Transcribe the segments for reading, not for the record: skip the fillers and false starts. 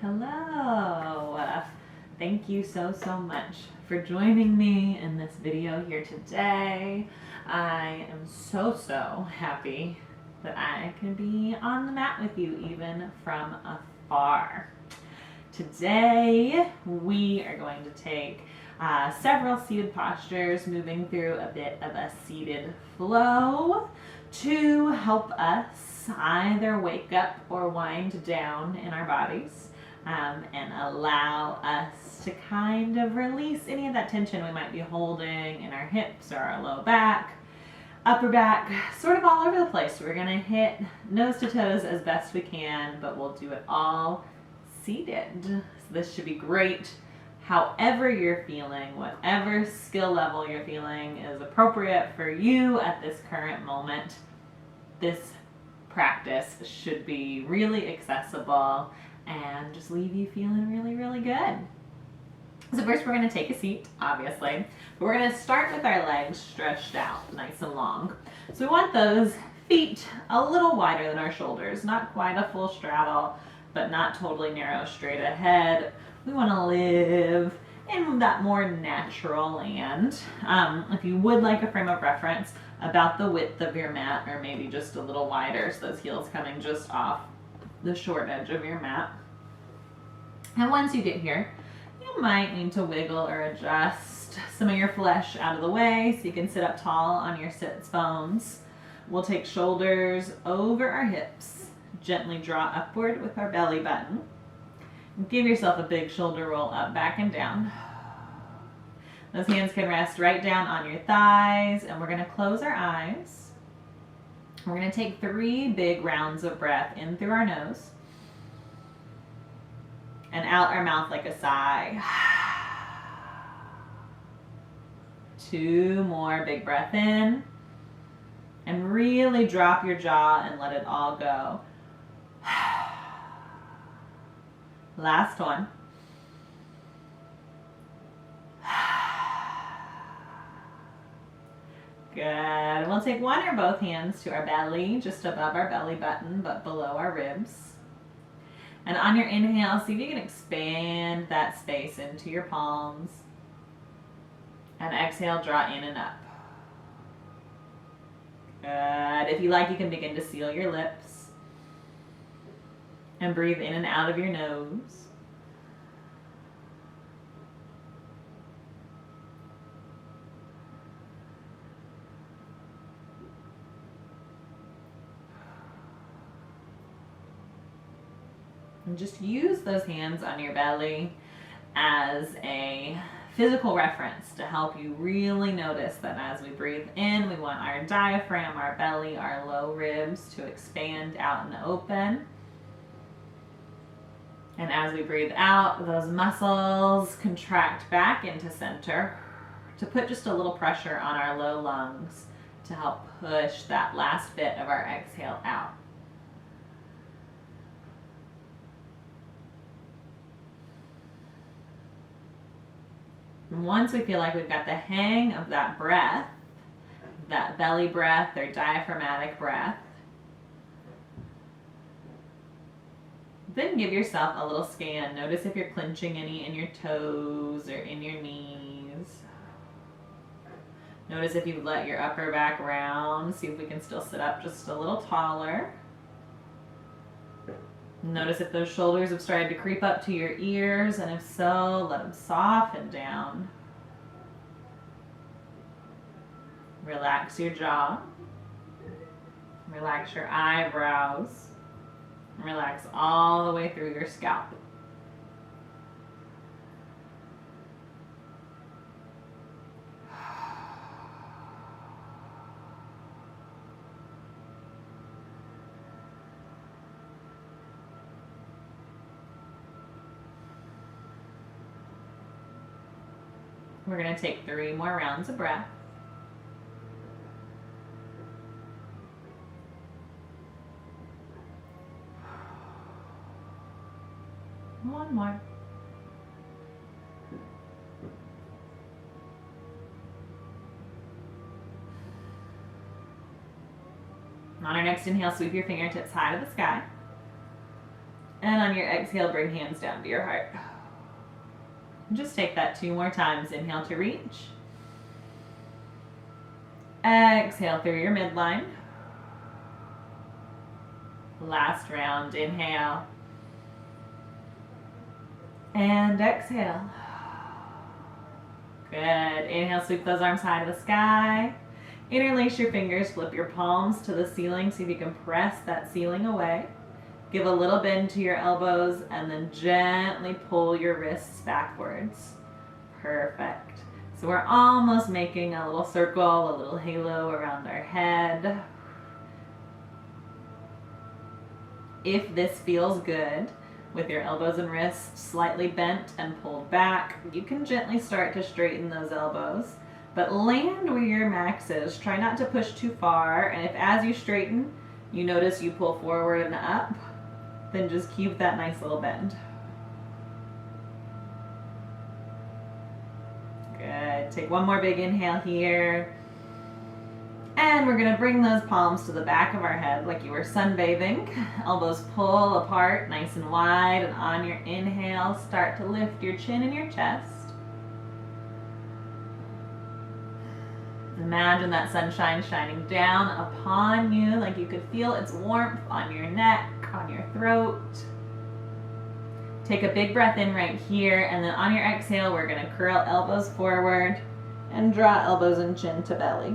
Hello. Thank you so much for joining me in this video here today. I am so happy that I can be on the mat with you even from afar. Today we are going to take several seated postures, moving through a bit of a seated flow to help us either wake up or wind down in our bodies and allow us to kind of release any of that tension we might be holding in our hips or our low back, upper back, sort of all over the place. We're going to hit nose to toes as best we can, but we'll do it all seated. So this should be great. However you're feeling, whatever skill level you're feeling is appropriate for you at this current moment, this practice should be really accessible and just leave you feeling really good. So first we're going to take a seat, obviously, but we're going to start with our legs stretched out nice and long. So we want those feet a little wider than our shoulders, not quite a full straddle, but not totally narrow straight ahead. We want to live in that more natural land. If you would like a frame of reference, about the width of your mat, or maybe just a little wider, so those heels coming just off the short edge of your mat. And once you get here, you might need to wiggle or adjust some of your flesh out of the way so you can sit up tall on your sits bones. We'll take shoulders over our hips, gently draw upward with our belly button. Give yourself a big shoulder roll up, back and down. Those hands can rest right down on your thighs, and we're going to close our eyes. We're going to take 3 big rounds of breath in through our nose and out our mouth like a sigh. 2 more big breath in, and really drop your jaw and let it all go. Last one. Good. And we'll take one or both hands to our belly, just above our belly button, but below our ribs. And on your inhale, see if you can expand that space into your palms. And exhale, draw in and up. Good. If you like, you can begin to seal your lips. And breathe in and out of your nose. And just use those hands on your belly as a physical reference to help you really notice that as we breathe in, we want our diaphragm, our belly, our low ribs to expand out and open. And as we breathe out, those muscles contract back into center to put just a little pressure on our low lungs to help push that last bit of our exhale out. And once we feel like we've got the hang of that breath, that belly breath or diaphragmatic breath, then give yourself a little scan. Notice if you're clenching any in your toes or in your knees. Notice if you've let your upper back round. See if we can still sit up just a little taller. Notice if those shoulders have started to creep up to your ears, and if so, let them soften down. Relax your jaw. Relax your eyebrows. Relax all the way through your scalp. We're going to take 3 more rounds of breath. One more. On our next inhale, sweep your fingertips high to the sky. And on your exhale, bring hands down to your heart. Just take that 2 more times. Inhale to reach. Exhale through your midline. Last round, inhale. And exhale. Good. Inhale, sweep those arms high to the sky. Interlace your fingers, flip your palms to the ceiling. See if you can press that ceiling away. Give a little bend to your elbows and then gently pull your wrists backwards. Perfect. So we're almost making a little circle, a little halo around our head. If this feels good, with your elbows and wrists slightly bent and pulled back, you can gently start to straighten those elbows. But land where your max is. Try not to push too far. And if as you straighten, you notice you pull forward and up, then just keep that nice little bend. Good. Take one more big inhale here. And we're going to bring those palms to the back of our head like you were sunbathing. Elbows pull apart nice and wide. And on your inhale, start to lift your chin and your chest. Imagine that sunshine shining down upon you, like you could feel its warmth on your neck, on your throat. Take a big breath in right here, and then on your exhale, we're going to curl elbows forward and draw elbows and chin to belly.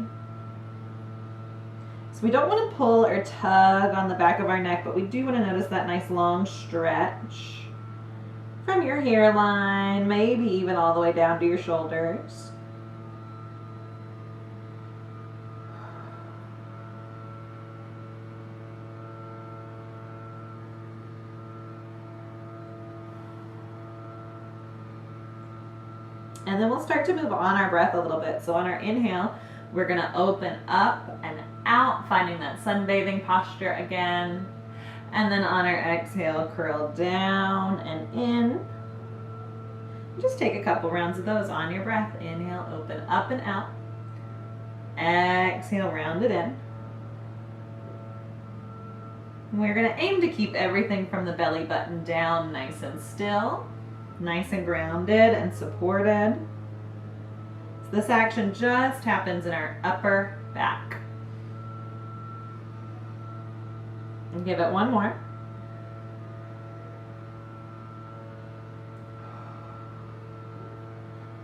So we don't want to pull or tug on the back of our neck, but we do want to notice that nice long stretch from your hairline, maybe even all the way down to your shoulders. And then we'll start to move on our breath a little bit. So on our inhale, we're going to open up and out, finding that sunbathing posture again. And then on our exhale, curl down and in. Just take a couple rounds of those on your breath. Inhale, open up and out. Exhale, round it in. We're going to aim to keep everything from the belly button down nice and still. Nice and grounded and supported. So this action just happens in our upper back. And give it one more.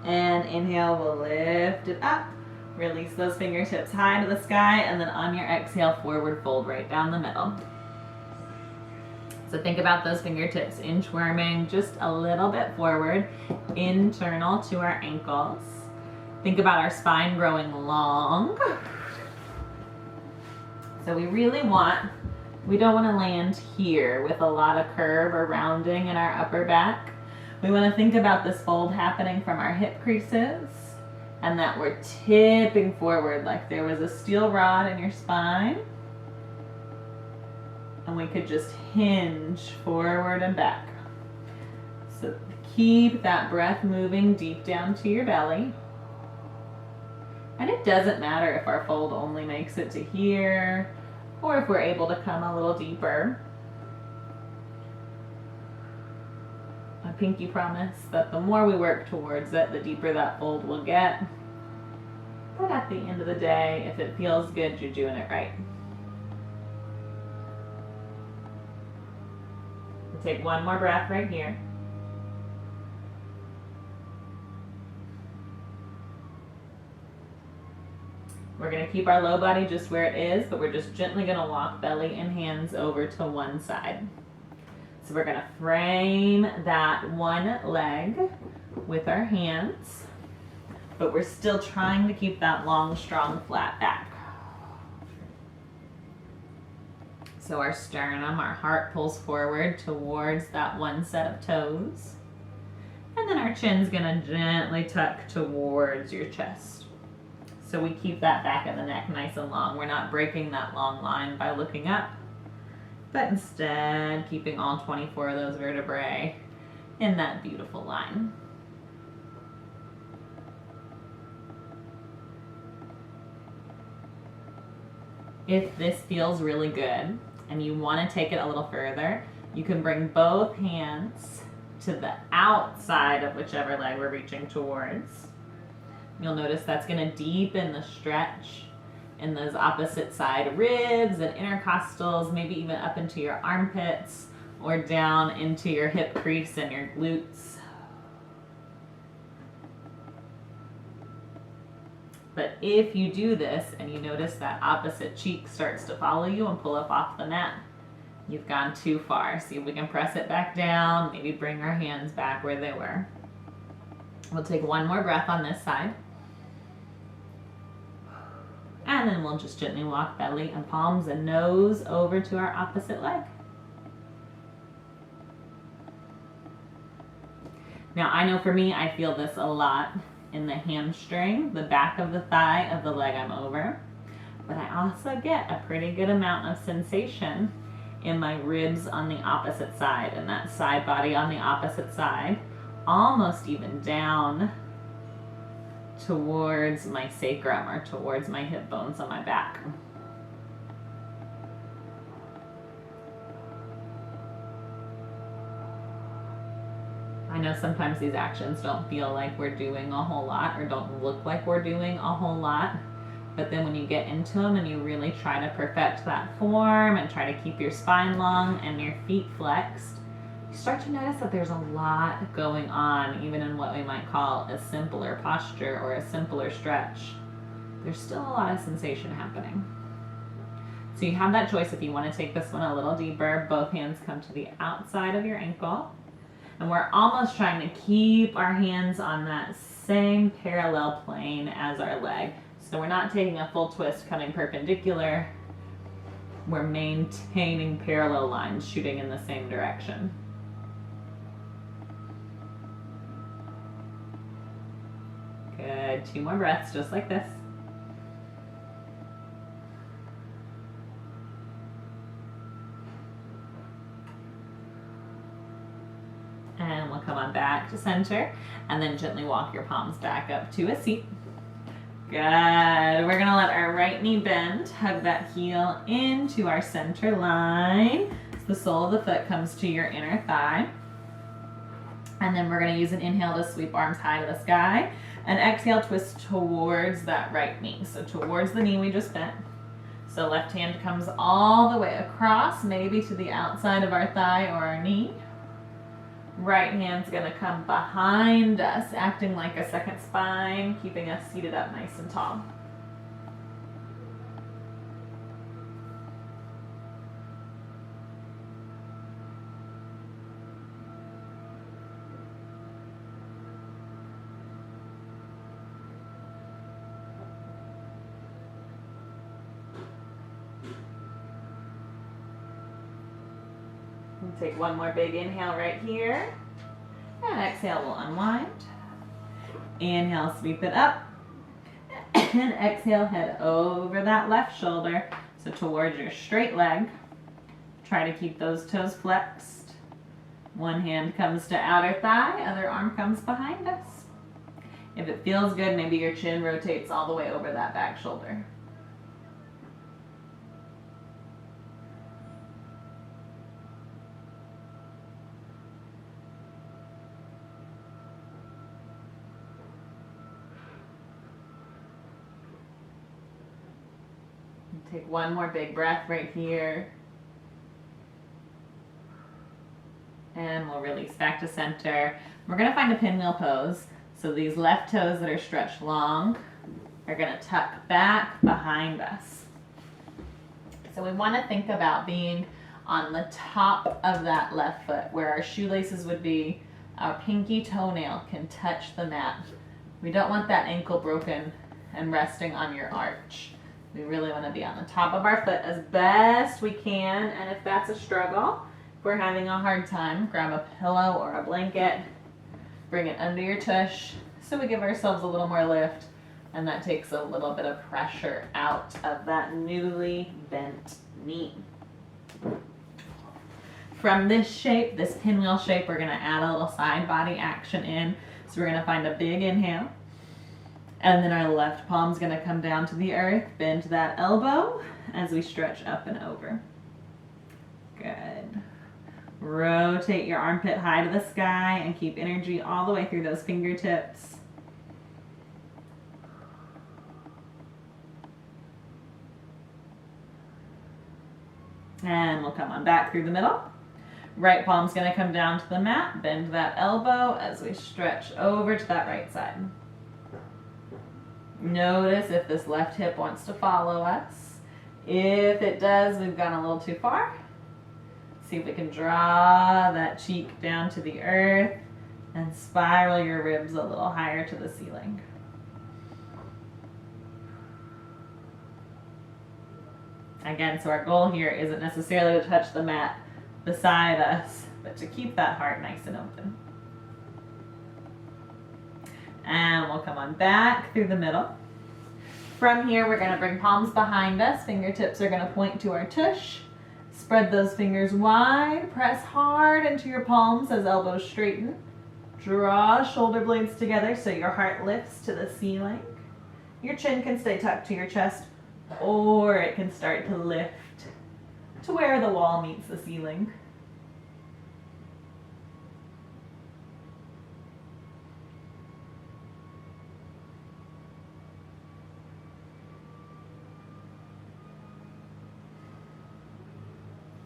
And inhale, we'll lift it up. Release those fingertips high to the sky, and then on your exhale, forward fold right down the middle. So think about those fingertips inchworming just a little bit forward, internal to our ankles. Think about our spine growing long. So we don't want to land here with a lot of curve or rounding in our upper back. We want to think about this fold happening from our hip creases and that we're tipping forward like there was a steel rod in your spine. And we could just hinge forward and back. So keep that breath moving deep down to your belly. And it doesn't matter if our fold only makes it to here or if we're able to come a little deeper. I pinky promise that the more we work towards it, the deeper that fold will get. But at the end of the day, if it feels good, you're doing it right. Take one more breath right here. We're going to keep our low body just where it is, but we're just gently going to walk belly and hands over to one side. So we're going to frame that one leg with our hands, but we're still trying to keep that long, strong, flat back. So our sternum, our heart pulls forward towards that one set of toes. And then our chin's gonna gently tuck towards your chest. So we keep that back of the neck nice and long. We're not breaking that long line by looking up, but instead keeping all 24 of those vertebrae in that beautiful line. If this feels really good, and you want to take it a little further, You can bring both hands to the outside of whichever leg we're reaching towards. You'll notice that's going to deepen the stretch in those opposite side ribs and intercostals, maybe even up into your armpits or down into your hip crease and your glutes. But if you do this and you notice that opposite cheek starts to follow you and pull up off the mat, you've gone too far. See if we can press it back down, maybe bring our hands back where they were. We'll take one more breath on this side. And then we'll just gently walk belly and palms and nose over to our opposite leg. Now I know for me, I feel this a lot in the hamstring, the back of the thigh of the leg I'm over. But I also get a pretty good amount of sensation in my ribs on the opposite side and that side body on the opposite side, almost even down towards my sacrum or towards my hip bones on my back. I know sometimes these actions don't feel like we're doing a whole lot or don't look like we're doing a whole lot, but then when you get into them and you really try to perfect that form and try to keep your spine long and your feet flexed, you start to notice that there's a lot going on, even in what we might call a simpler posture or a simpler stretch. There's still a lot of sensation happening. So you have that choice if you want to take this one a little deeper. Both hands come to the outside of your ankle. And we're almost trying to keep our hands on that same parallel plane as our leg. So we're not taking a full twist coming perpendicular. We're maintaining parallel lines shooting in the same direction. Good, 2 more breaths just like this. And we'll come on back to center and then gently walk your palms back up to a seat. Good. We're going to let our right knee bend, hug that heel into our center line. So the sole of the foot comes to your inner thigh. And then we're going to use an inhale to sweep arms high to the sky. And exhale, twist towards that right knee. So towards the knee we just bent. So left hand comes all the way across, maybe to the outside of our thigh or our knee. Right hand's gonna come behind us, acting like a second spine, keeping us seated up nice and tall. Take one more big inhale right here. And exhale, we'll unwind. Inhale, sweep it up. And exhale, head over that left shoulder. So towards your straight leg. Try to keep those toes flexed. One hand comes to outer thigh, other arm comes behind us. If it feels good, maybe your chin rotates all the way over that back shoulder. Take one more big breath right here. And we'll release back to center. We're going to find a pinwheel pose. So these left toes that are stretched long are going to tuck back behind us. So we want to think about being on the top of that left foot where our shoelaces would be. Our pinky toenail can touch the mat. We don't want that ankle broken and resting on your arch. We really want to be on the top of our foot as best we can, and if that's a struggle, if we're having a hard time, grab a pillow or a blanket, bring it under your tush, so we give ourselves a little more lift, and that takes a little bit of pressure out of that newly bent knee. From this shape, this pinwheel shape, we're going to add a little side body action in, so we're going to find a big inhale. And then our left palm's going to come down to the earth, bend that elbow as we stretch up and over. Good. Rotate your armpit high to the sky and keep energy all the way through those fingertips. And we'll come on back through the middle. Right palm's going to come down to the mat. Bend that elbow as we stretch over to that right side. Notice if this left hip wants to follow us. If it does, we've gone a little too far. See if we can draw that cheek down to the earth and spiral your ribs a little higher to the ceiling. Again, so our goal here isn't necessarily to touch the mat beside us, but to keep that heart nice and open. And we'll come on back through the middle. From here, we're going to bring palms behind us. Fingertips are going to point to our tush. Spread those fingers wide. Press hard into your palms as elbows straighten. Draw shoulder blades together so your heart lifts to the ceiling. Your chin can stay tucked to your chest, or it can start to lift to where the wall meets the ceiling.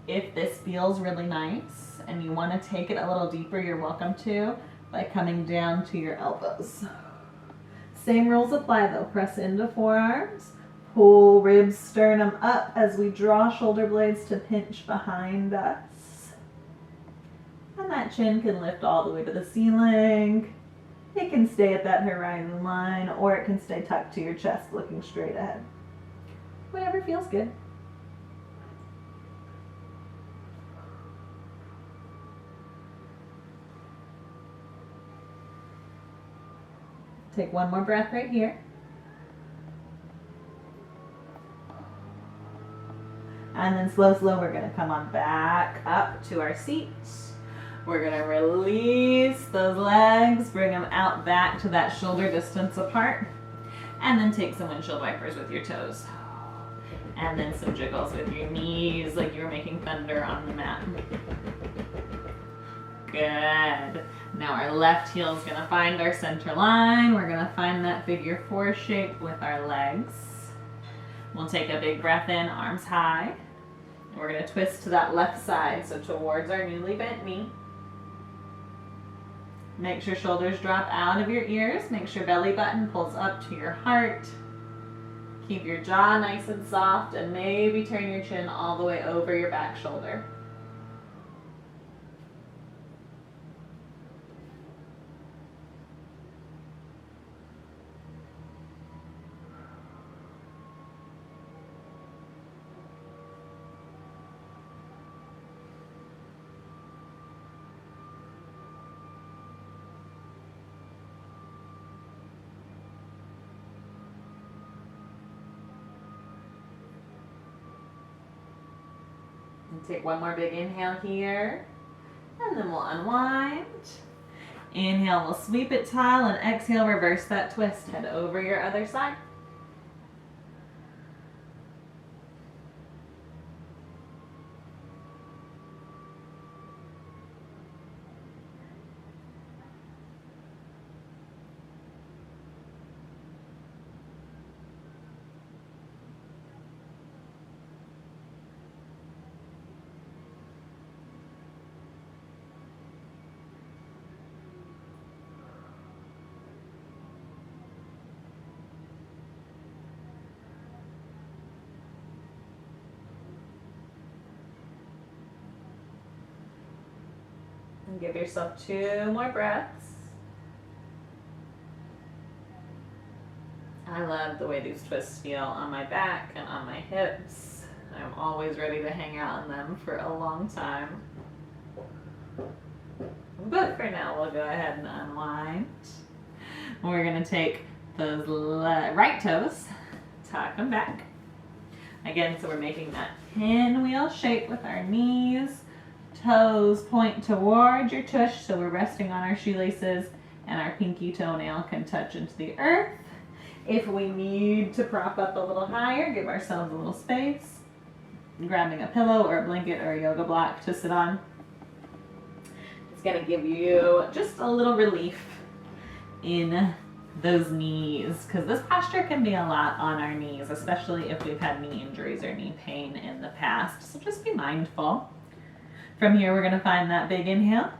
If this feels really nice and you want to take it a little deeper, you're welcome to by coming down to your elbows. Same rules apply though. Press into forearms, pull ribs, sternum up as we draw shoulder blades to pinch behind us. And that chin can lift all the way to the ceiling. It can stay at that horizon line, or it can stay tucked to your chest looking straight ahead. Whatever feels good. Take one more breath right here. And then slow, we're going to come on back up to our seats. We're going to release those legs, bring them out back to that shoulder distance apart. And then take some windshield wipers with your toes. And then some jiggles with your knees like you were making thunder on the mat. Good. Now our left heel is going to find our center line. We're going to find that figure four shape with our legs. We'll take a big breath in, arms high. We're going to twist to that left side, so towards our newly bent knee. Make sure shoulders drop out of your ears. Make sure belly button pulls up to your heart. Keep your jaw nice and soft, and maybe turn your chin all the way over your back shoulder. Take one more big inhale here, and then we'll unwind. Inhale, we'll sweep it tall, and exhale, reverse that twist. Head over your other side. And give yourself 2 more breaths. I love the way these twists feel on my back and on my hips. I'm always ready to hang out in them for a long time. But for now, we'll go ahead and unwind. We're going to take those right toes, tuck them back. Again, so we're making that pinwheel shape with our knees. Toes point towards your tush, so we're resting on our shoelaces, and our pinky toenail can touch into the earth. If we need to prop up a little higher, give ourselves a little space. Grabbing a pillow or a blanket or a yoga block to sit on. It's gonna give you just a little relief in those knees, because this posture can be a lot on our knees, especially if we've had knee injuries or knee pain in the past. So just be mindful. From here, we're gonna find that big inhale.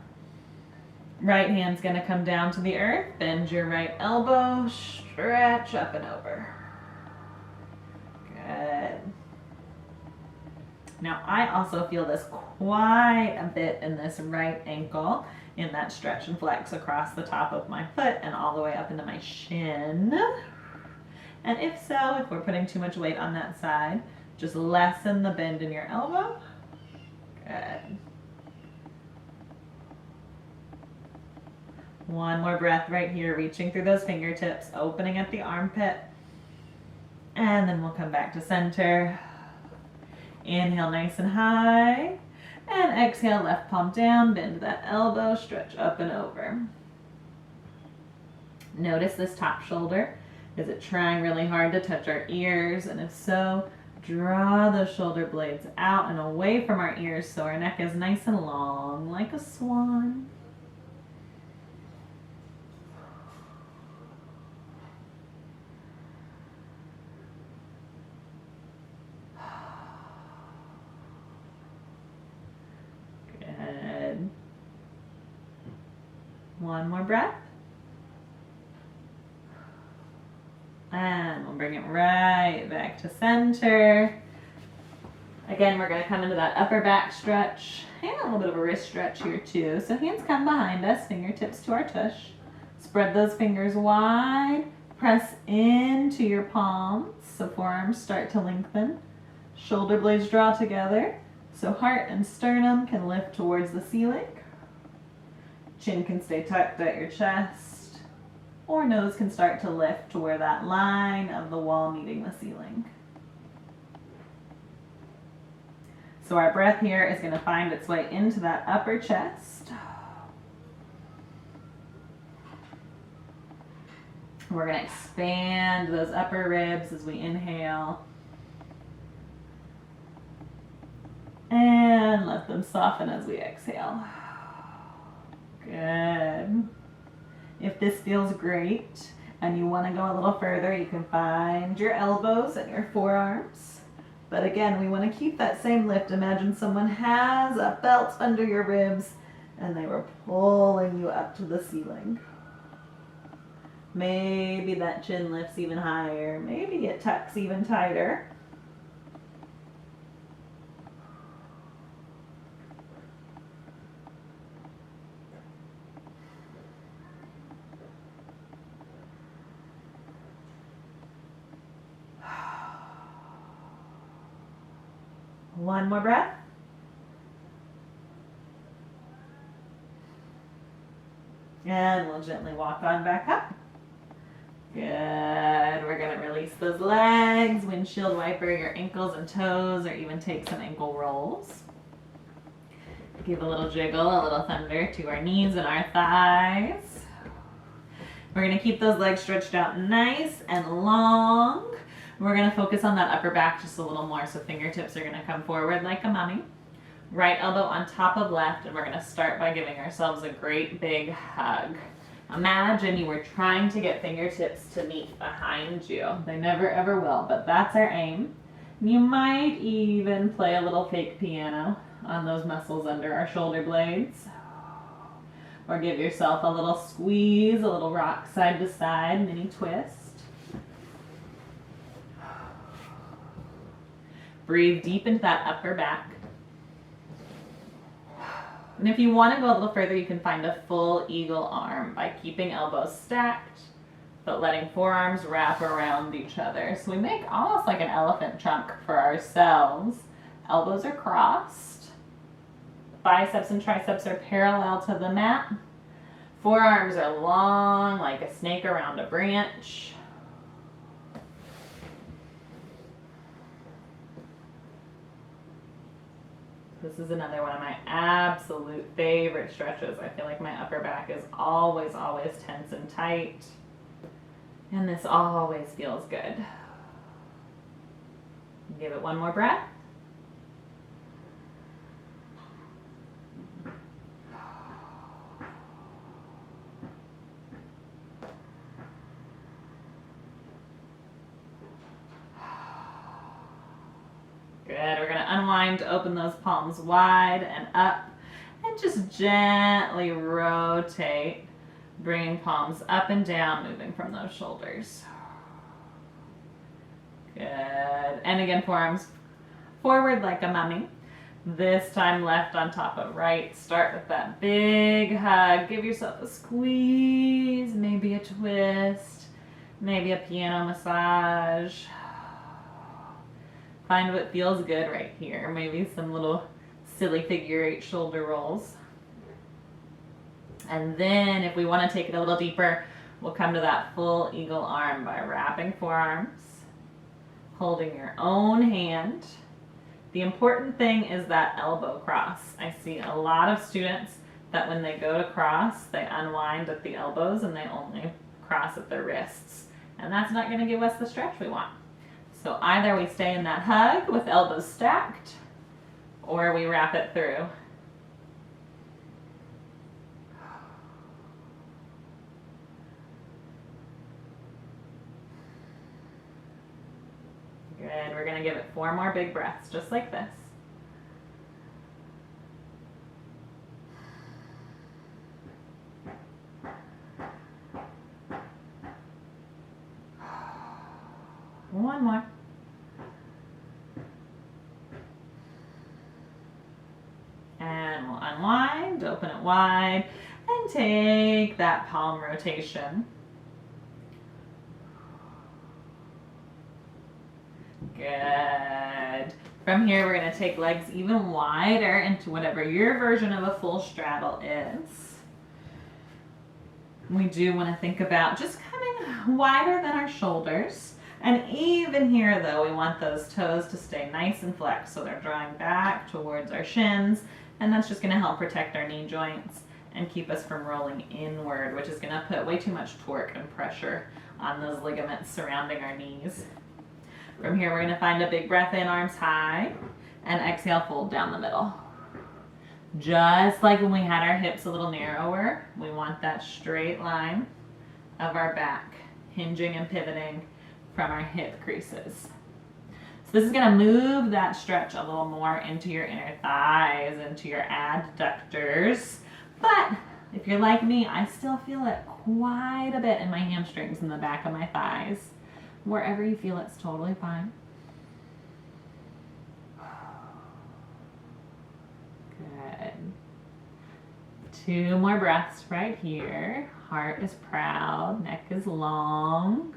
Right hand's gonna come down to the earth, bend your right elbow, stretch up and over. Good. Now I also feel this quite a bit in this right ankle, in that stretch and flex across the top of my foot and all the way up into my shin. And if so, if we're putting too much weight on that side, just lessen the bend in your elbow. Good. One more breath right here, reaching through those fingertips, opening at the armpit. And then we'll come back to center. Inhale nice and high. And exhale, left palm down, bend that elbow, stretch up and over. Notice this top shoulder. Is it trying really hard to touch our ears? And if so, draw those shoulder blades out and away from our ears so our neck is nice and long, like a swan. Good. One more breath. And we'll bring it right back to center. Again, we're going to come into that upper back stretch and a little bit of a wrist stretch here too. So hands come behind us, fingertips to our tush. Spread those fingers wide. Press into your palms so forearms start to lengthen. Shoulder blades draw together so heart and sternum can lift towards the ceiling. Chin can stay tucked at your chest. Or nose can start to lift to where that line of the wall meeting the ceiling. So our breath here is going to find its way into that upper chest. We're going to expand those upper ribs as we inhale. And let them soften as we exhale. Good. If this feels great and you want to go a little further, you can find your elbows and your forearms. But again, we want to keep that same lift. Imagine someone has a belt under your ribs and they were pulling you up to the ceiling. Maybe that chin lifts even higher. Maybe it tucks even tighter. One more breath. And we'll gently walk on back up. Good. We're going to release those legs, windshield wiper your ankles and toes, or even take some ankle rolls. Give a little jiggle, a little thunder to our knees and our thighs. We're going to keep those legs stretched out nice and long. We're going to focus on that upper back just a little more, so fingertips are going to come forward like a mummy. Right elbow on top of left, and we're going to start by giving ourselves a great big hug. Imagine you were trying to get fingertips to meet behind you. They never ever will, but that's our aim. You might even play a little fake piano on those muscles under our shoulder blades. Or give yourself a little squeeze, a little rock side to side, mini twist. Breathe deep into that upper back. And if you want to go a little further, you can find a full eagle arm by keeping elbows stacked, but letting forearms wrap around each other. So we make almost like an elephant trunk for ourselves. Elbows are crossed. Biceps and triceps are parallel to the mat. Forearms are long like a snake around a branch. This is another one of my absolute favorite stretches. I feel like my upper back is always, always tense and tight. And this always feels good. Give it one more breath. unwind to open those palms wide and up, and just gently rotate, bringing palms up and down, moving from those shoulders. Good. And again, forearms forward like a mummy. This time left on top of right. Start with that big hug. Give yourself a squeeze, maybe a twist, maybe a piano massage. Find what feels good right here. Maybe some little silly figure 8 shoulder rolls. And then if we want to take it a little deeper, we'll come to that full eagle arm by wrapping forearms, holding your own hand. The important thing is that elbow cross. I see a lot of students that when they go to cross, they unwind at the elbows and they only cross at the wrists. And that's not going to give us the stretch we want. So either we stay in that hug with elbows stacked, or we wrap it through. Good. We're going to give it 4 more big breaths, just like this. One more. And we'll unwind, open it wide, and take that palm rotation. Good. From here, we're going to take legs even wider into whatever your version of a full straddle is. We do want to think about just coming wider than our shoulders. And even here, though, we want those toes to stay nice and flexed, so they're drawing back towards our shins, and that's just going to help protect our knee joints and keep us from rolling inward, which is going to put way too much torque and pressure on those ligaments surrounding our knees. From here, we're going to find a big breath in, arms high, and exhale, fold down the middle. Just like when we had our hips a little narrower, we want that straight line of our back, hinging and pivoting from our hip creases. So this is going to move that stretch a little more into your inner thighs, into your adductors. But if you're like me, I still feel it quite a bit in my hamstrings and the back of my thighs. Wherever you feel it's totally fine. Good. 2 more breaths right here. Heart is proud, neck is long.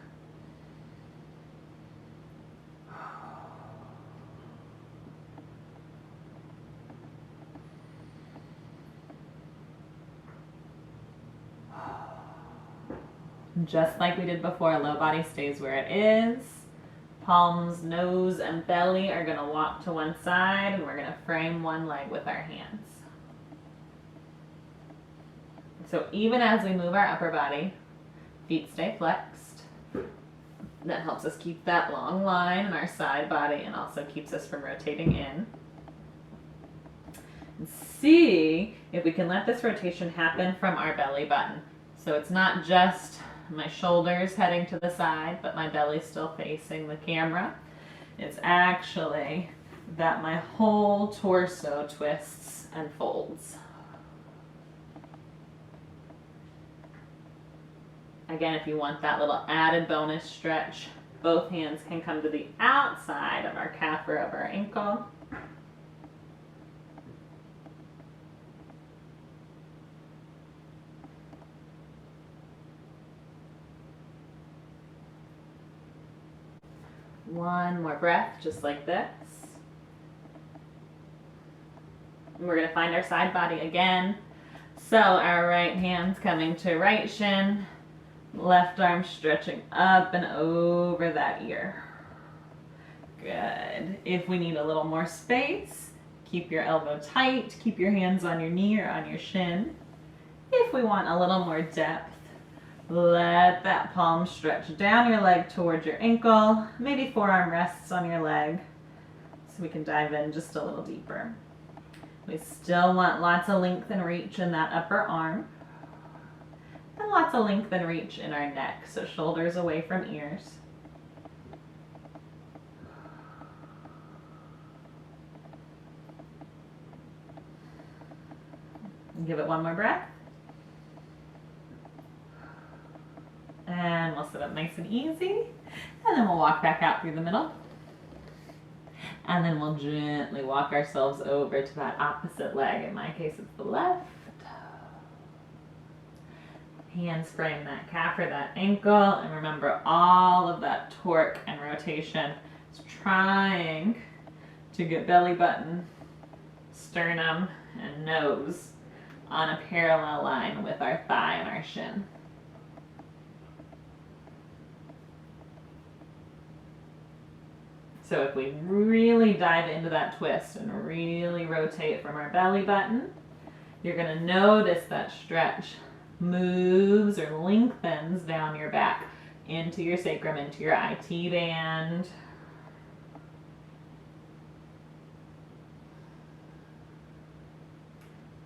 Just like we did before, low body stays where it is. Palms, nose, and belly are going to walk to one side, and we're going to frame one leg with our hands. So even as we move our upper body, feet stay flexed. That helps us keep that long line in our side body and also keeps us from rotating in. And see if we can let this rotation happen from our belly button. So it's not just my shoulders heading to the side, but my belly's still facing the camera. It's actually that my whole torso twists and folds. Again, if you want that little added bonus stretch, both hands can come to the outside of our calf or of our ankle. One more breath, just like this. And we're going to find our side body again. So our right hand's coming to right shin, left arm stretching up and over that ear. Good. If we need a little more space, keep your elbow tight, keep your hands on your knee or on your shin. If we want a little more depth, let that palm stretch down your leg towards your ankle. Maybe forearm rests on your leg so we can dive in just a little deeper. We still want lots of length and reach in that upper arm. And lots of length and reach in our neck, so shoulders away from ears. Give it one more breath. And we'll sit up nice and easy. And then we'll walk back out through the middle. And then we'll gently walk ourselves over to that opposite leg. In my case, it's the left. Hands frame that calf or that ankle. And remember, all of that torque and rotation is trying to get belly button, sternum, and nose on a parallel line with our thigh and our shin. So if we really dive into that twist and really rotate from our belly button, you're going to notice that stretch moves or lengthens down your back into your sacrum, into your IT band.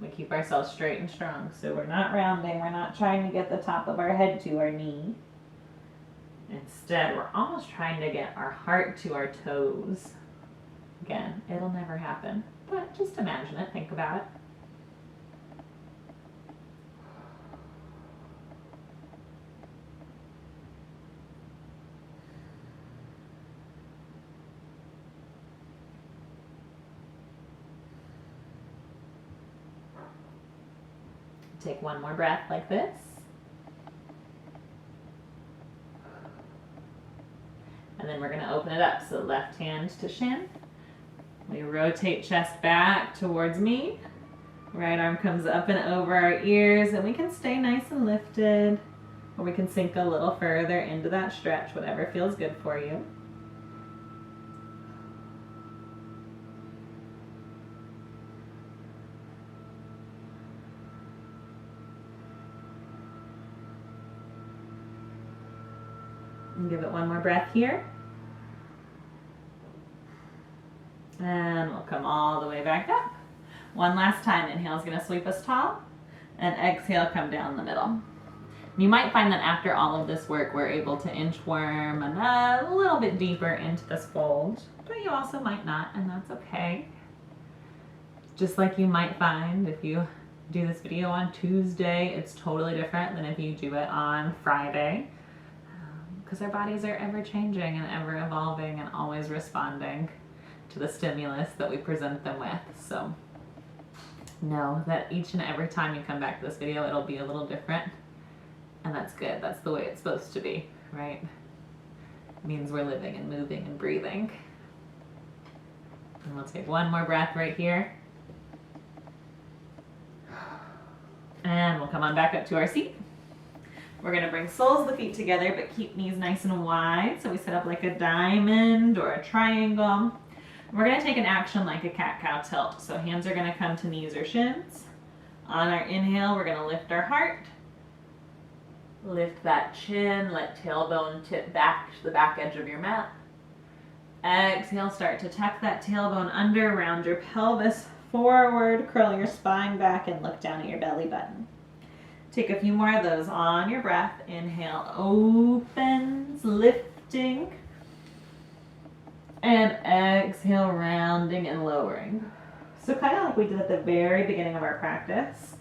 We keep ourselves straight and strong, so we're not rounding, we're not trying to get the top of our head to our knee. Instead, we're almost trying to get our heart to our toes. Again, it'll never happen, but just imagine it, think about it. Take one more breath like this. And then we're going to open it up. So left hand to shin. We rotate chest back towards me. Right arm comes up and over our ears, and we can stay nice and lifted, or we can sink a little further into that stretch, whatever feels good for you. And give it one more breath here. And we'll come all the way back up. One last time. Inhale is going to sweep us tall. And exhale, come down the middle. You might find that after all of this work, we're able to inchworm a little bit deeper into this fold. But you also might not, and that's okay. Just like you might find if you do this video on Tuesday, it's totally different than if you do it on Friday. Because our bodies are ever changing and ever evolving and always responding to the stimulus that we present them with. So know that each and every time you come back to this video, it'll be a little different. And that's good. That's the way it's supposed to be, right? It means we're living and moving and breathing. And we'll take one more breath right here. And we'll come on back up to our seat. We're going to bring soles of the feet together, but keep knees nice and wide. So we set up like a diamond or a triangle. We're going to take an action like a cat-cow tilt. So hands are going to come to knees or shins. On our inhale, we're going to lift our heart. Lift that chin, let tailbone tip back to the back edge of your mat. Exhale, start to tuck that tailbone under, round your pelvis forward, curl your spine back, and look down at your belly button. Take a few more of those on your breath. Inhale, opens, lifting. And exhale, rounding and lowering. So kind of like we did at the very beginning of our practice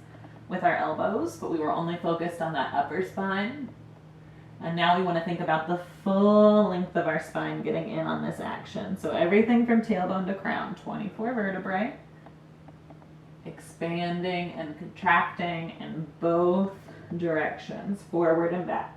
with our elbows, but we were only focused on that upper spine. And now we want to think about the full length of our spine getting in on this action. So everything from tailbone to crown, 24 vertebrae. Expanding and contracting in both directions, forward and back.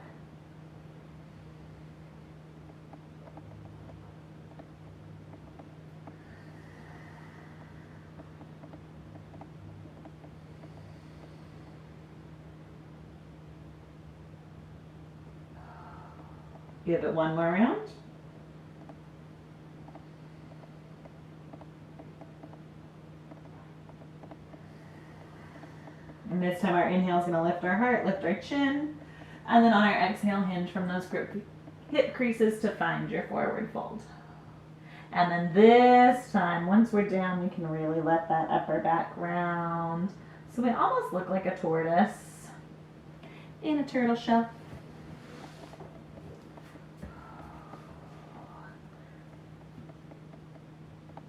Give it one more round. And this time our inhale is going to lift our heart, lift our chin, and then on our exhale, hinge from those hip creases to find your forward fold. And then this time, once we're down, we can really let that upper back round. So we almost look like a tortoise in a turtle shell.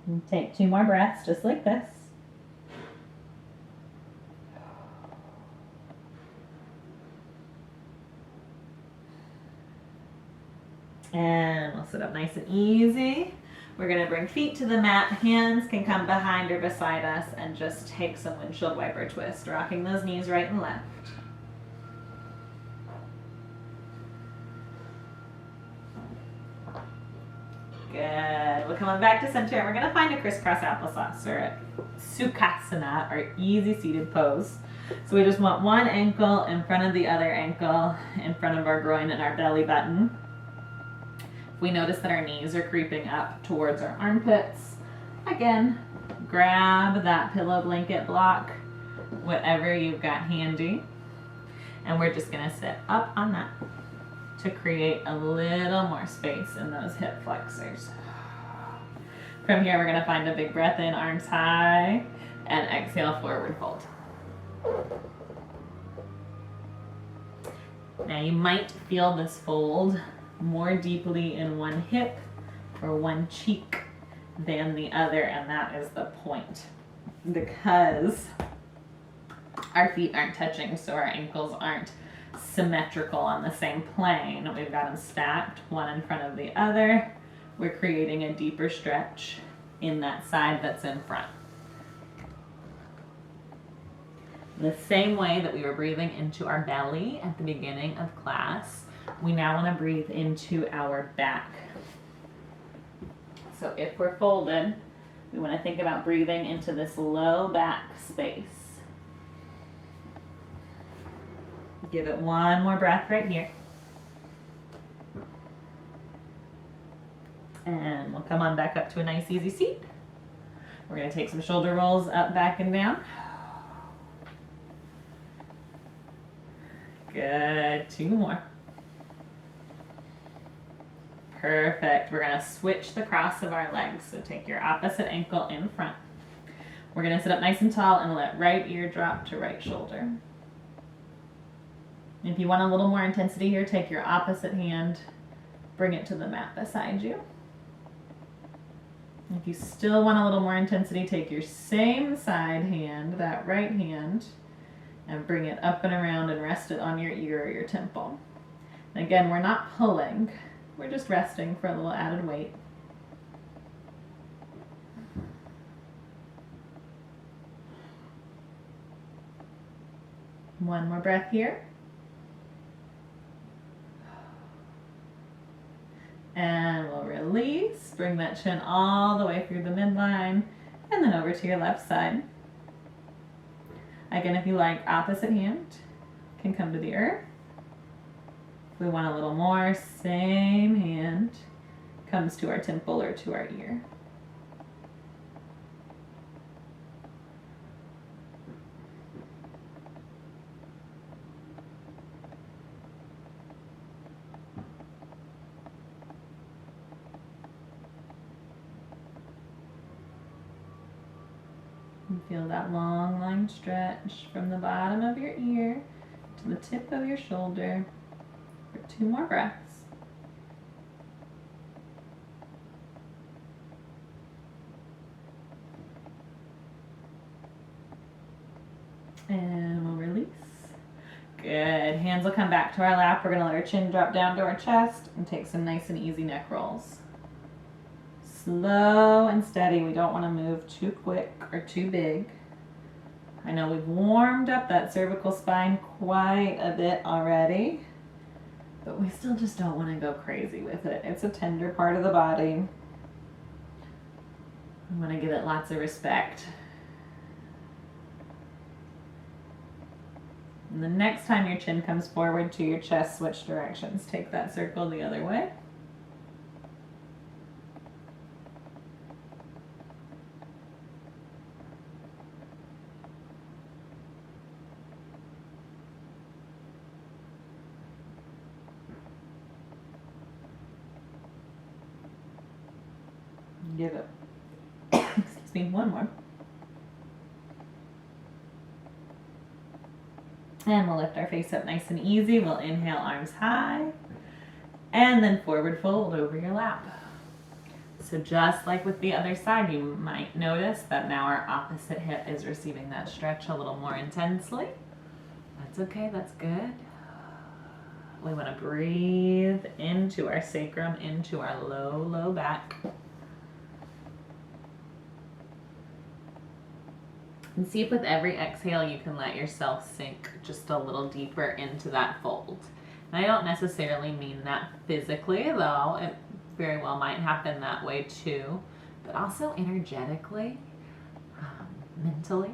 And take 2 more breaths just like this. And we'll sit up nice and easy. We're gonna bring feet to the mat. Hands can come behind or beside us and just take some windshield wiper twist, rocking those knees right and left. Good. We're coming back to center. We're gonna find a crisscross applesauce or a sukhasana or easy seated pose. So we just want one ankle in front of the other ankle, in front of our groin and our belly button. If we notice that our knees are creeping up towards our armpits, again, grab that pillow blanket block, whatever you've got handy, and we're just gonna sit up on that to create a little more space in those hip flexors. From here, we're gonna find a big breath in, arms high, and exhale, forward fold. Now you might feel this fold more deeply in one hip or one cheek than the other, and that is the point. Because our feet aren't touching, so our ankles aren't symmetrical on the same plane. We've got them stacked, one in front of the other. We're creating a deeper stretch in that side that's in front. The same way that we were breathing into our belly at the beginning of class, we now want to breathe into our back. So if we're folded, we want to think about breathing into this low back space. Give it one more breath right here. And we'll come on back up to a nice easy seat. We're going to take some shoulder rolls up, back, and down. Good, two more. Perfect. We're going to switch the cross of our legs. So take your opposite ankle in front. We're going to sit up nice and tall and let right ear drop to right shoulder. If you want a little more intensity here, take your opposite hand, bring it to the mat beside you. If you still want a little more intensity, take your same side hand, that right hand, and bring it up and around and rest it on your ear or your temple. And again, we're not pulling, we're just resting for a little added weight. One more breath here. And we'll release, bring that chin all the way through the midline, and then over to your left side. Again, if you like, opposite hand can come to the earth. If we want a little more, same hand comes to our temple or to our ear. Feel that long line stretch from the bottom of your ear to the tip of your shoulder for two more breaths. And we'll release. Good. Hands will come back to our lap. We're going to let our chin drop down to our chest and take some nice and easy neck rolls. Slow and steady. We don't want to move too quick or too big. I know we've warmed up that cervical spine quite a bit already, but we still just don't want to go crazy with it. It's a tender part of the body. We want to give it lots of respect. And the next time your chin comes forward to your chest, switch directions. Take that circle the other way. Give it, excuse me, one more. And we'll lift our face up nice and easy. We'll inhale, arms high, and then forward fold over your lap. So just like with the other side, you might notice that now our opposite hip is receiving that stretch a little more intensely. That's okay, that's good. We want to breathe into our sacrum, into our low, low back. And see if with every exhale you can let yourself sink just a little deeper into that fold. And I don't necessarily mean that physically, though it very well might happen that way too, but also energetically, mentally.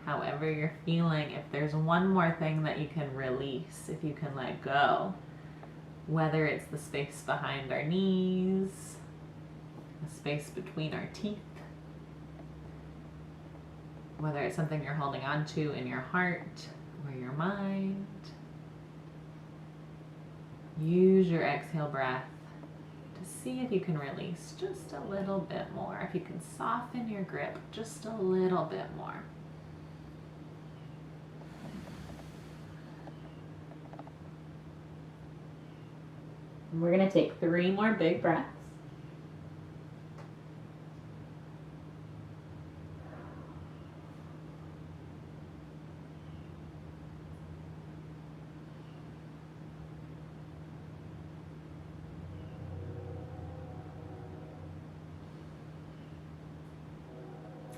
However you're feeling, if there's one more thing that you can release, if you can let go, whether it's the space behind our knees, the space between our teeth, whether it's something you're holding on to in your heart or your mind, use your exhale breath to see if you can release just a little bit more, if you can soften your grip just a little bit more. And we're going to take 3 more big breaths.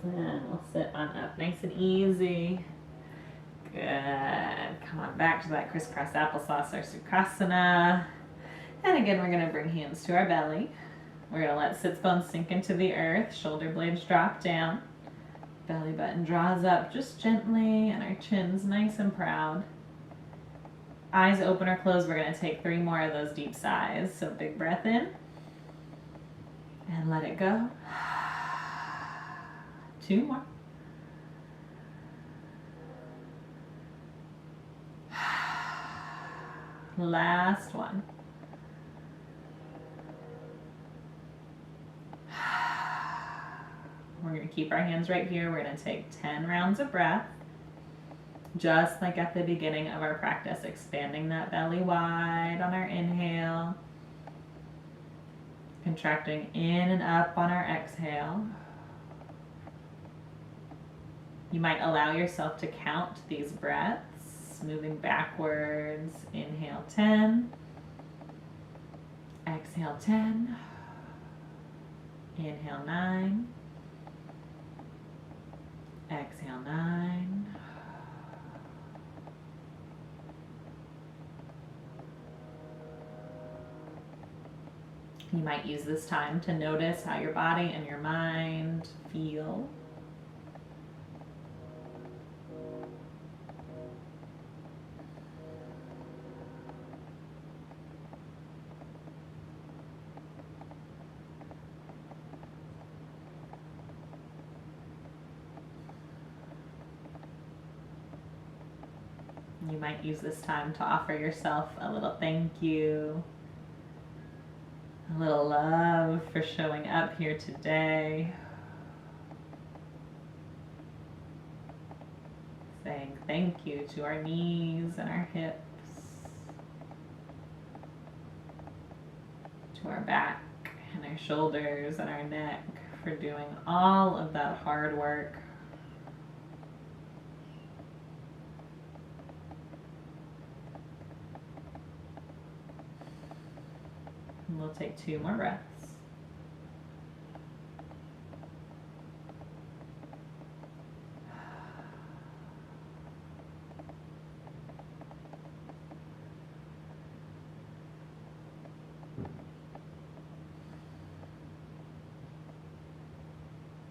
And we'll sit on up nice and easy. Good. Come on back to that crisscross applesauce or Sukhasana. And again, we're going to bring hands to our belly. We're going to let sits bones sink into the earth. Shoulder blades drop down. Belly button draws up just gently, and our chin's nice and proud. Eyes open or closed. We're going to take 3 more of those deep sighs. So big breath in. And let it go. 2 more. Last one. We're going to keep our hands right here. We're going to take 10 rounds of breath. Just like at the beginning of our practice, expanding that belly wide on our inhale. Contracting in and up on our exhale. You might allow yourself to count these breaths, moving backwards. Inhale 10, exhale 10, inhale 9, exhale 9, you might use this time to notice how your body and your mind feel. You might use this time to offer yourself a little thank you, a little love for showing up here today. Saying thank you to our knees and our hips, to our back and our shoulders and our neck for doing all of that hard work. And we'll take 2 more breaths.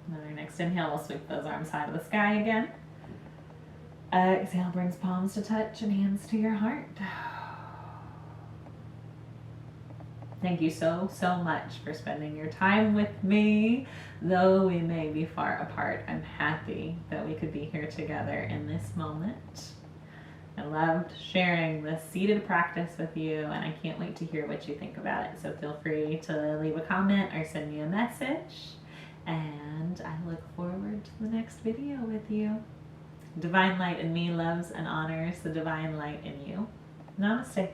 And our next inhale, we'll sweep those arms high to the sky again. Exhale brings palms to touch and hands to your heart. Thank you so, so much for spending your time with me. Though we may be far apart, I'm happy that we could be here together in this moment. I loved sharing this seated practice with you, and I can't wait to hear what you think about it. So feel free to leave a comment or send me a message. And I look forward to the next video with you. Divine light in me loves and honors the divine light in you. Namaste.